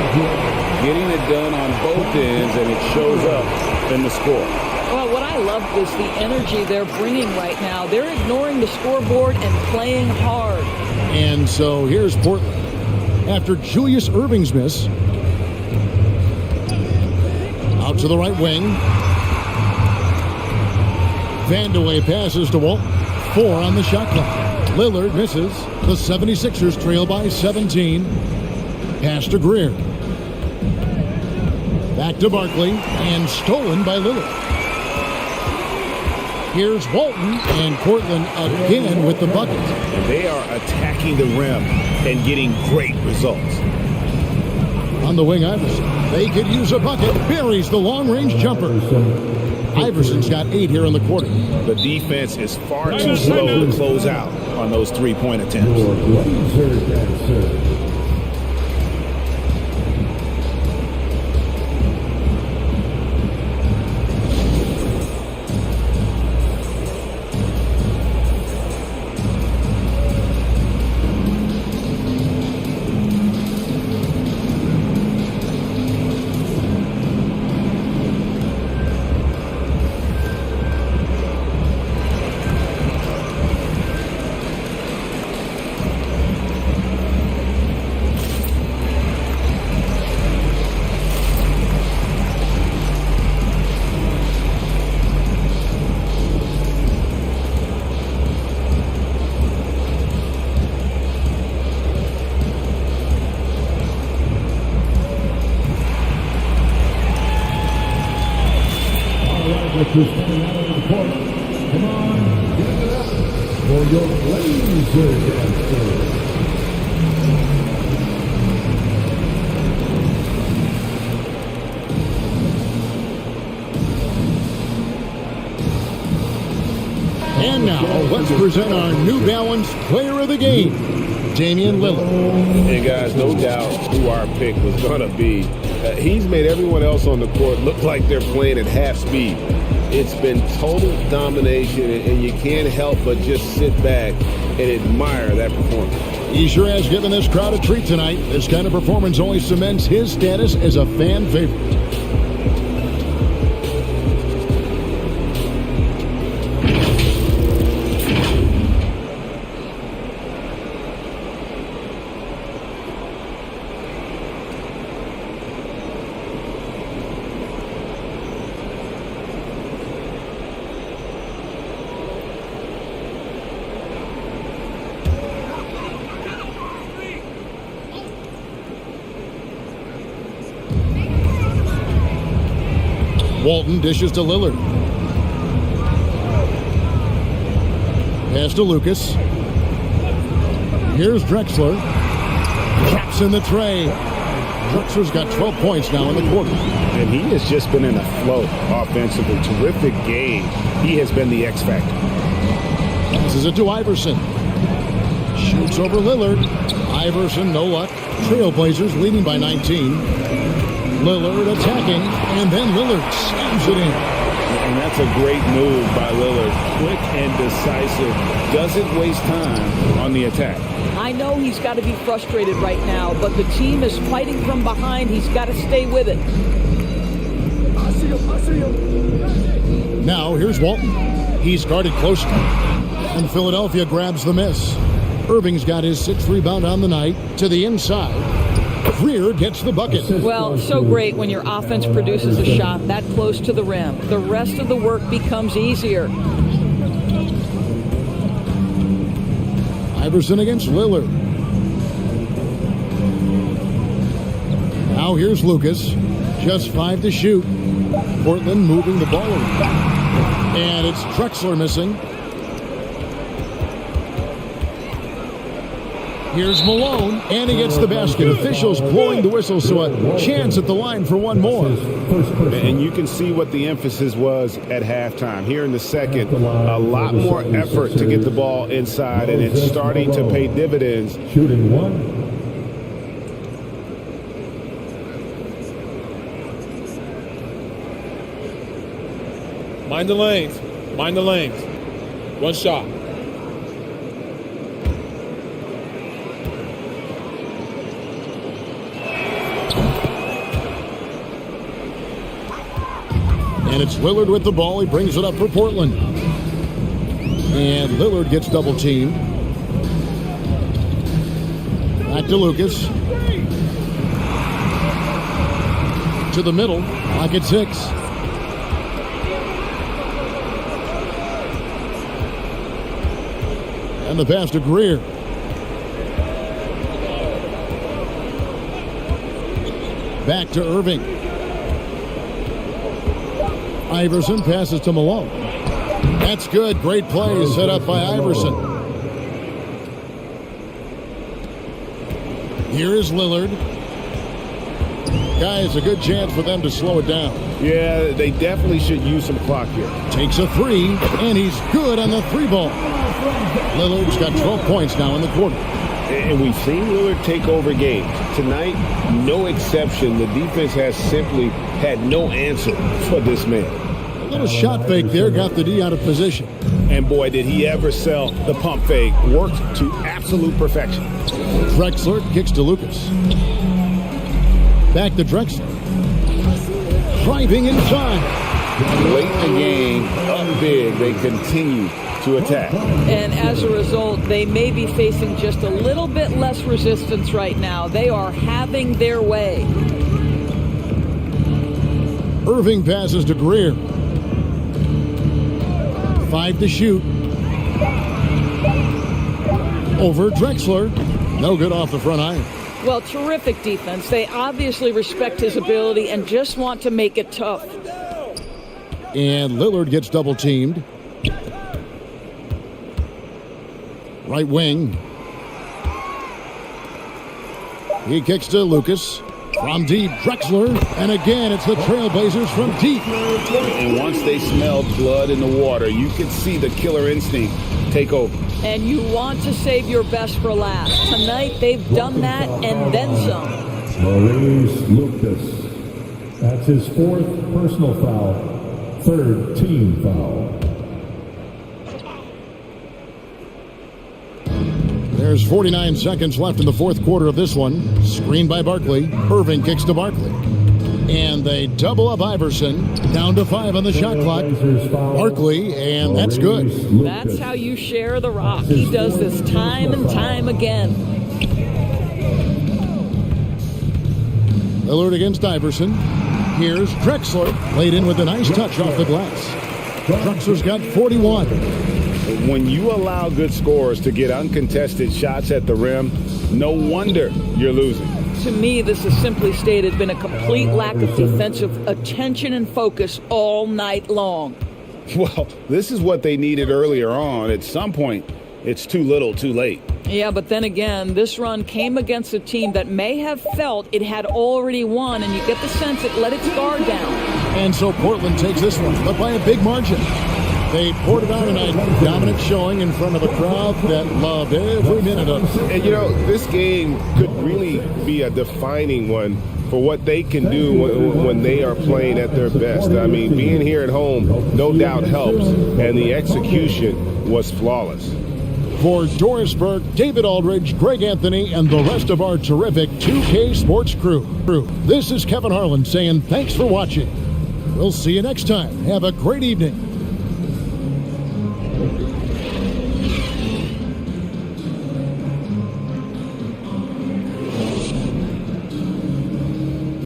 Getting it done on both ends, and it shows up in the score. Well, what I love is the energy they're bringing right now. They're ignoring the scoreboard and playing hard. And so here's Portland. After Julius Erving's miss, out to the right wing. Vandeweghe passes to Walton. 4 on the shot clock. Lillard misses. The 76ers trail by 17. Pass to Greer. Back to Barkley, and stolen by Lillard. Here's Walton, and Portland again with the bucket. And they are attacking the rim and getting great results. On the wing, Iverson. They could use a bucket. Buries the long-range jumper. Iverson's got 8 here in the quarter. The defense is far too slow to close out on those three-point attempts. Coming out of the court. Come on, give it up for your Blazer dancers. And now, let's present our New Balance Player of the Game, Damian Lillard. And guys, no doubt who our pick was going to be. He's made everyone else on the court look like they're playing at half speed. It's been total domination, and you can't help but just sit back and admire that performance. He sure has given this crowd a treat tonight. This kind of performance only cements his status as a fan favorite. Walton dishes to Lillard. Pass to Lucas. Here's Drexler. Caps in the tray. Drexler's got 12 points now in the quarter. And he has just been in a flow offensively. Terrific game. He has been the X factor. Passes it to Iverson. Shoots over Lillard. Iverson, no luck. Trailblazers leading by 19. Lillard attacking, and then Lillard slams it in. And that's a great move by Lillard. Quick and decisive. Doesn't waste time on the attack. I know he's got to be frustrated right now, but the team is fighting from behind. He's got to stay with it. I see him. Now here's Walton. He's guarded closely, and Philadelphia grabs the miss. Erving's got his 6th rebound on the night. To the inside. Greer gets the bucket. Well, so great when your offense produces a shot that close to the rim. The rest of the work becomes easier. Iverson against Lillard. Now here's Lucas. Just 5 to shoot. Portland moving the ball around. And it's Drexler missing. Here's Malone, and he gets the basket. Officials blowing the whistle, so a chance at the line for one more. And you can see what the emphasis was at halftime. Here in the second, a lot more effort to get the ball inside, and it's starting to pay dividends. Shooting one. Mind the lanes. Mind the lanes. One shot. And it's Lillard with the ball. He brings it up for Portland. And Lillard gets double teamed. Back to Lucas. To the middle. Clock at 6. And the pass to Greer. Back to Erving. Iverson passes to Malone. That's good. Great play set up by Iverson. Here is Lillard. Guys, a good chance for them to slow it down. Yeah, they definitely should use some clock here. Takes a 3, and he's good on the 3 ball. Lillard's got 12 points now in the quarter. And we've seen Lillard take over games. Tonight, no exception. The defense has simply had no answer for this man. A little shot fake there, got the D out of position. And boy, did he ever sell the pump fake. Worked to absolute perfection. Drexler kicks to Lucas. Back to Drexler. Driving inside. Late in the game, up big, they continue to attack. And as a result, they may be facing just a little bit less resistance right now. They are having their way. Erving passes to Greer. 5 to shoot. Over Drexler. No good off the front iron. Well, terrific defense. They obviously respect his ability and just want to make it tough. And Lillard gets double teamed. Right wing. He kicks to Lucas. From deep, Drexler. And again, it's the Trailblazers from deep. And once they smelled blood in the water, you could see the killer instinct take over. And you want to save your best for last. Tonight, they've done that and then some. Maurice Lucas. That's his 4th personal foul, 3rd team foul. There's 49 seconds left in the 4th quarter of this one. Screen by Barkley. Erving kicks to Barkley. And they double up Iverson. Down to 5 on the shot clock. Barkley, and that's good. That's how you share the rock. He does this time and time again. Lillard against Iverson. Here's Drexler. Played in with a nice touch off the glass. Drexler's got 41. When you allow good scorers to get uncontested shots at the rim, no wonder you're losing. To me, this has simply stated been a complete lack of defensive attention and focus all night long. Well, this is what they needed earlier on. At some point, it's too little, too late. Yeah, but then again, this run came against a team that may have felt it had already won, and you get the sense it let its guard down. And so Portland takes this one, but by a big margin. They poured it out tonight, dominant showing in front of a crowd that loved every minute of it. And you know, this game could really be a defining one for what they can do when they are playing at their best. I mean, being here at home no doubt helps, and the execution was flawless. For Doris Burke, David Aldridge, Greg Anthony, and the rest of our terrific 2K Sports crew, this is Kevin Harlan saying thanks for watching. We'll see you next time. Have a great evening.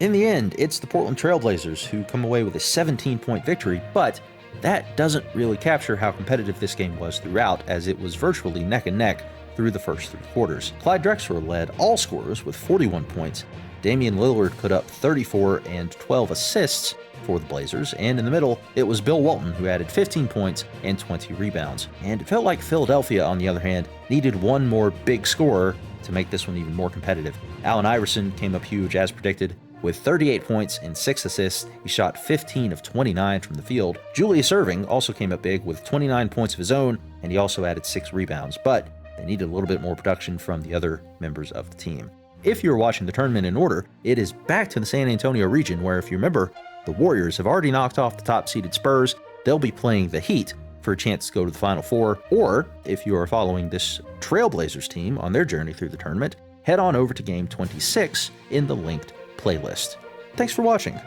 In the end, it's the Portland Trailblazers who come away with a 17-point victory, but that doesn't really capture how competitive this game was throughout, as it was virtually neck and neck through the first 3 quarters. Clyde Drexler led all scorers with 41 points. Damian Lillard put up 34 and 12 assists for the Blazers, and in the middle, it was Bill Walton who added 15 points and 20 rebounds. And it felt like Philadelphia, on the other hand, needed one more big scorer to make this one even more competitive. Allen Iverson came up huge as predicted, with 38 points and 6 assists. He shot 15 of 29 from the field. Julius Erving also came up big with 29 points of his own, and he also added 6 rebounds, but they needed a little bit more production from the other members of the team. If you're watching the tournament in order, it is back to the San Antonio region, where if you remember, the Warriors have already knocked off the top-seeded Spurs. They'll be playing the Heat for a chance to go to the Final Four, or if you are following this Trailblazers team on their journey through the tournament, head on over to Game 26 in the linked playlist. Thanks for watching.